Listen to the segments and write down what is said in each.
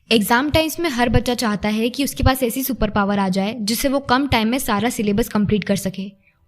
Exam times में हर बच्चा चाहता है कि उसके पास ऐसी सुपर पावर आ जाए जिससे वो कम टाइम में सारा सिलेबस कंप्लीट कर सके।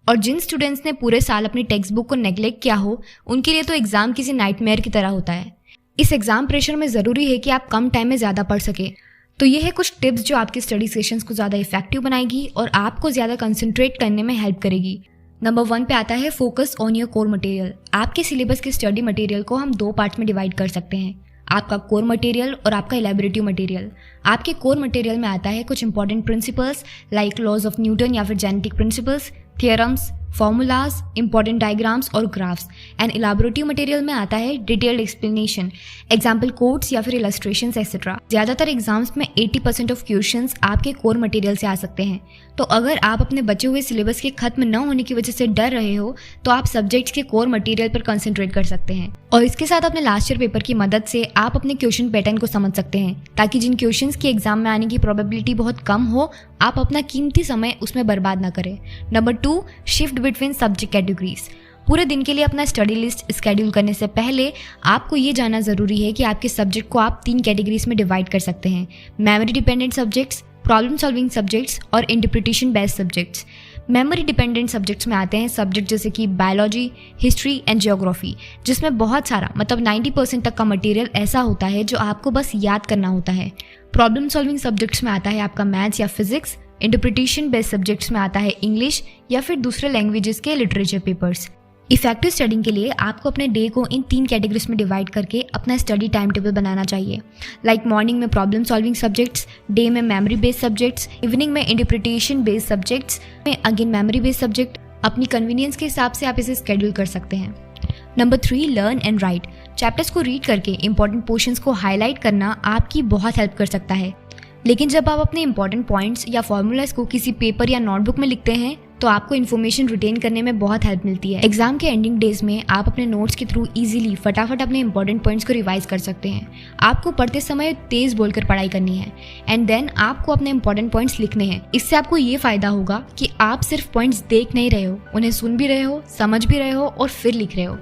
और जिन स्टूडेंट्स ने पूरे साल अपनी टेक्स्ट बुक को नेग्लेक्ट किया हो उनके लिए तो एग्जाम किसी नाइटमेयर की तरह होता है। इस एग्जाम प्रेशर में ज़रूरी है कि आप कम टाइम में ज़्यादा पढ़ सके। तो ये है कुछ टिप्स जो आपकी स्टडी सेशंस को ज़्यादा इफेक्टिव बनाएगी और आपको ज़्यादा कंसंट्रेट करने में हेल्प करेगी। नंबर 1 पे आता है focus on your core material. आपके सिलेबस के स्टडी मटेरियल को हम 2 पार्ट्स में डिवाइड कर सकते हैं, आपका कोर मटेरियल और आपका इलैबोरेटिव मटेरियल। आपके कोर मटेरियल में आता है कुछ important principles like laws of Newton या फिर genetic principles, theorems, formulas, important diagrams और ग्राफ्स। एंड इलैबोरेटिव मटेरियल में आता है डिटेल्ड एक्सप्लेनेशन, एग्जाम्पल कोड्स या फिर इलस्ट्रेशंस एक्सेट्रा। ज़्यादातर एग्जाम्स में 80% ऑफ क्वेश्चंस आपके कोर मटेरियल से आ सकते हैं। तो अगर आप अपने बचे हुए सिलेबस के खत्म न होने की वजह से डर रहे हो तो आप सब्जेक्ट्स के कोर मटेरियल पर कंसंट्रेट कर सकते हैं। और इसके साथ अपने लास्ट ईयर पेपर की मदद से आप अपने क्वेश्चन पैटर्न को समझ सकते हैं ताकि जिन क्वेश्चंस की एग्जाम में आने की प्रोबेबिलिटी बहुत कम हो आप अपना कीमती समय उसमें बर्बाद ना करें। Number 2, shift between subject categories. पूरे दिन के लिए अपना स्टडी लिस्ट स्केड्यूल करने से पहले आपको ये जानना ज़रूरी है कि आपके सब्जेक्ट को आप 3 कैटेगरीज में डिवाइड कर सकते हैं, memory dependent subjects, problem solving subjects और interpretation based subjects. Memory dependent subjects में आते हैं सब्जेक्ट जैसे कि बायोलॉजी, हिस्ट्री एंड जियोग्राफी, जिसमें बहुत सारा मतलब 90% तक का मटेरियल ऐसा होता है जो आपको बस याद करना होता है। प्रॉब्लम सॉल्विंग सब्जेक्ट्स में आता है आपका मैथ्स या फिजिक्स। इंटरप्रिटेशन बेस्ड सब्जेक्ट्स में आता है इंग्लिश या फिर दूसरे लैंग्वेजेस के लिटरेचर पेपर्स। इफेक्टिव स्टडिंग के लिए आपको अपने डे को इन 3 कैटेगरीज में डिवाइड करके अपना स्टडी टाइम टेबल बनाना चाहिए। लाइक मॉर्निंग में प्रॉब्लम सॉल्विंग सब्जेक्ट्स, डे में मेमोरी बेस्ड सब्जेक्ट्स, इवनिंग में इंटरप्रिटेशन बेस्ड सब्जेक्ट्स, में अगेन मेमोरी बेस्ड सब्जेक्ट। अपनी कन्वीनियंस के हिसाब से आप इसे स्केड्यूल कर सकते हैं। Number 3, learn and right. Chapters को रीड करके इंपॉर्टेंट पोर्शंस को हाईलाइट करना आपकी बहुत हेल्प कर सकता है। लेकिन जब आप अपने इंपॉर्टेंट पॉइंट्स या फॉर्मूलाज को किसी पेपर या नोटबुक में लिखते हैं तो आपको इन्फॉर्मेशन रिटेन करने में बहुत हेल्प मिलती है। एग्जाम के एंडिंग डेज में आप अपने नोट्स के थ्रू इजीली फटाफट अपने इंपॉर्टेंट पॉइंट्स को रिवाइज कर सकते हैं। आपको पढ़ते समय तेज बोलकर पढ़ाई करनी है एंड देन आपको अपने इंपॉर्टेंट पॉइंट्स लिखने हैं। इससे आपको ये फायदा होगा कि आप सिर्फ पॉइंट्स देख नहीं रहे हो, उन्हें सुन भी रहे हो, समझ भी रहे हो और फिर लिख रहे हो।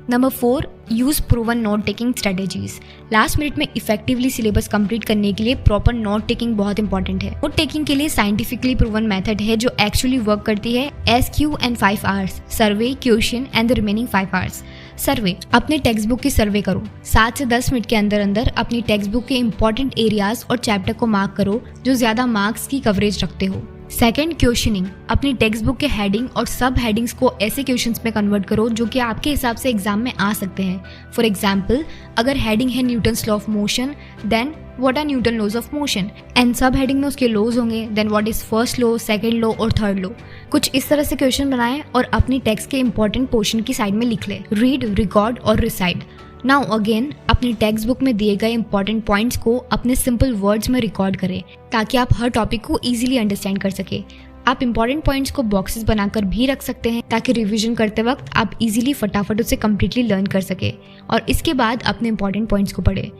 Number 4, use proven note taking strategies. Last minute में इफेक्टिवली सिलेबस कंप्लीट करने के लिए प्रॉपर नोट टेकिंग बहुत इंपॉर्टेंट है। नोट टेकिंग के लिए साइंटिफिकली प्रूवन मेथड है जो एक्चुअली वर्क करती है SQ and 5 hours, survey, question and the remaining 5 hours. Survey, अपने टेक्स्ट बुक की सर्वे करो। 7 से 10 मिनट के अंदर अंदर अपनी टेक्स्ट बुक के इंपॉर्टेंट एरियाज और चैप्टर को मार्क करो जो ज्यादा मार्क्स की कवरेज रखते हो। Second, questioning. अपनी टेक्स्ट बुक के हेडिंग और सब हेडिंग्स को ऐसे क्वेश्चंस में कन्वर्ट करो जो कि आपके हिसाब से एग्जाम में आ सकते हैं। फॉर एग्जाम्पल, अगर हेडिंग है Newton's law of motion, then what are Newton laws of motion, and sub heading में उसके लॉज होंगे, then what is first law, second law और थर्ड लॉ। कुछ इस तरह से क्वेश्चन बनाएं और अपनी टेक्स्ट के इंपॉर्टेंट पोर्शन की साइड में लिख ले। रीड, रिकॉर्ड और रिसाइड। नाउ अगेन अपनी टेक्स्ट बुक में दिए गए इंपॉर्टेंट पॉइंट्स को अपने सिंपल वर्ड्स में रिकॉर्ड करें ताकि आप हर टॉपिक को इजीली अंडरस्टैंड कर सके। आप इंपॉर्टेंट पॉइंट्स को बॉक्सेस बनाकर भी रख सकते हैं ताकि रिवीजन करते वक्त आप इजीली फटाफट उसे कम्प्लीटली लर्न कर सके और इसके बाद अपने इंपॉर्टेंट पॉइंट्स को पढ़े।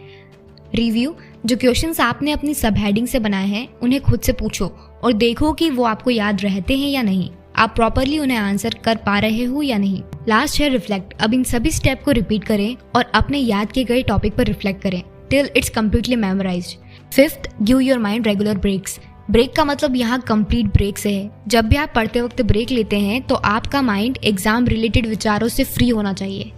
रिव्यू, जो क्वेश्चंस आपने अपनी सब हेडिंग से बनाए हैं उन्हें खुद से पूछो और देखो कि वो आपको याद रहते हैं या नहीं, आप प्रॉपरली उन्हें आंसर कर पा रहे हो या नहीं। लास्ट है रिफ्लेक्ट। अब इन सभी स्टेप को रिपीट करें और अपने याद किए गए टॉपिक पर रिफ्लेक्ट करें till it's completely memorized. 5th, give your mind regular breaks. Break का मतलब यहाँ कंप्लीट ब्रेक से है। जब भी आप पढ़ते वक्त ब्रेक लेते हैं तो आपका माइंड एग्जाम रिलेटेड विचारों से फ्री होना चाहिए।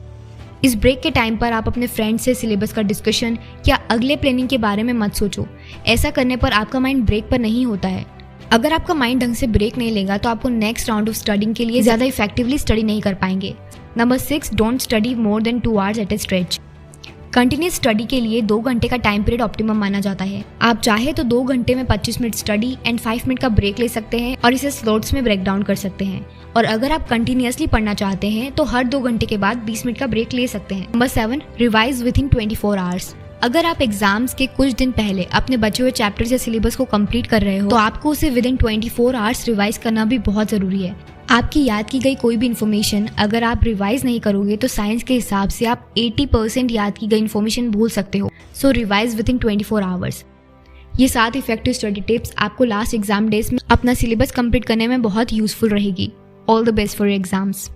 इस ब्रेक के टाइम पर आप अपने फ्रेंड से सिलेबस का डिस्कशन या अगले प्लानिंग के बारे में मत सोचो। ऐसा करने पर आपका माइंड ब्रेक पर नहीं होता है। अगर आपका माइंड ढंग से ब्रेक नहीं लेगा तो आपको नेक्स्ट राउंड ऑफ स्टडिंग के लिए ज़्यादा इफेक्टिवली स्टडी नहीं कर पाएंगे। Number 6, don't study more than 2 hours at a stretch. Continuous study के लिए 2 घंटे का टाइम पीरियड ऑप्टिमम माना जाता है। आप चाहे तो 2 घंटे में 25 मिनट स्टडी एंड 5 मिनट का ब्रेक ले सकते हैं और इसे स्लॉट्स में ब्रेक डाउन कर सकते हैं। और अगर आप कंटिन्यूसली पढ़ना चाहते हैं तो हर 2 घंटे के बाद 20 मिनट का ब्रेक ले सकते हैं। Number 7, revise with in 24 hours. अगर आप एग्जाम्स के कुछ दिन पहले अपने बचे हुए चैप्टर्स या सिलेबस को कंप्लीट कर रहे हो तो आपको उसे विद इन 24 आवर्स रिवाइज करना भी बहुत जरूरी है। आपकी याद की गई कोई भी इन्फॉर्मेशन अगर आप रिवाइज नहीं करोगे तो साइंस के हिसाब से आप 80% याद की गई इन्फॉर्मेशन भूल सकते हो। So revise with in 24 hours. ये 7 इफेक्टिव स्टडी टिप्स आपको लास्ट एग्जाम डेज में अपना सिलेबस कंप्लीट करने में बहुत यूजफुल रहेगी। All the best for your exams.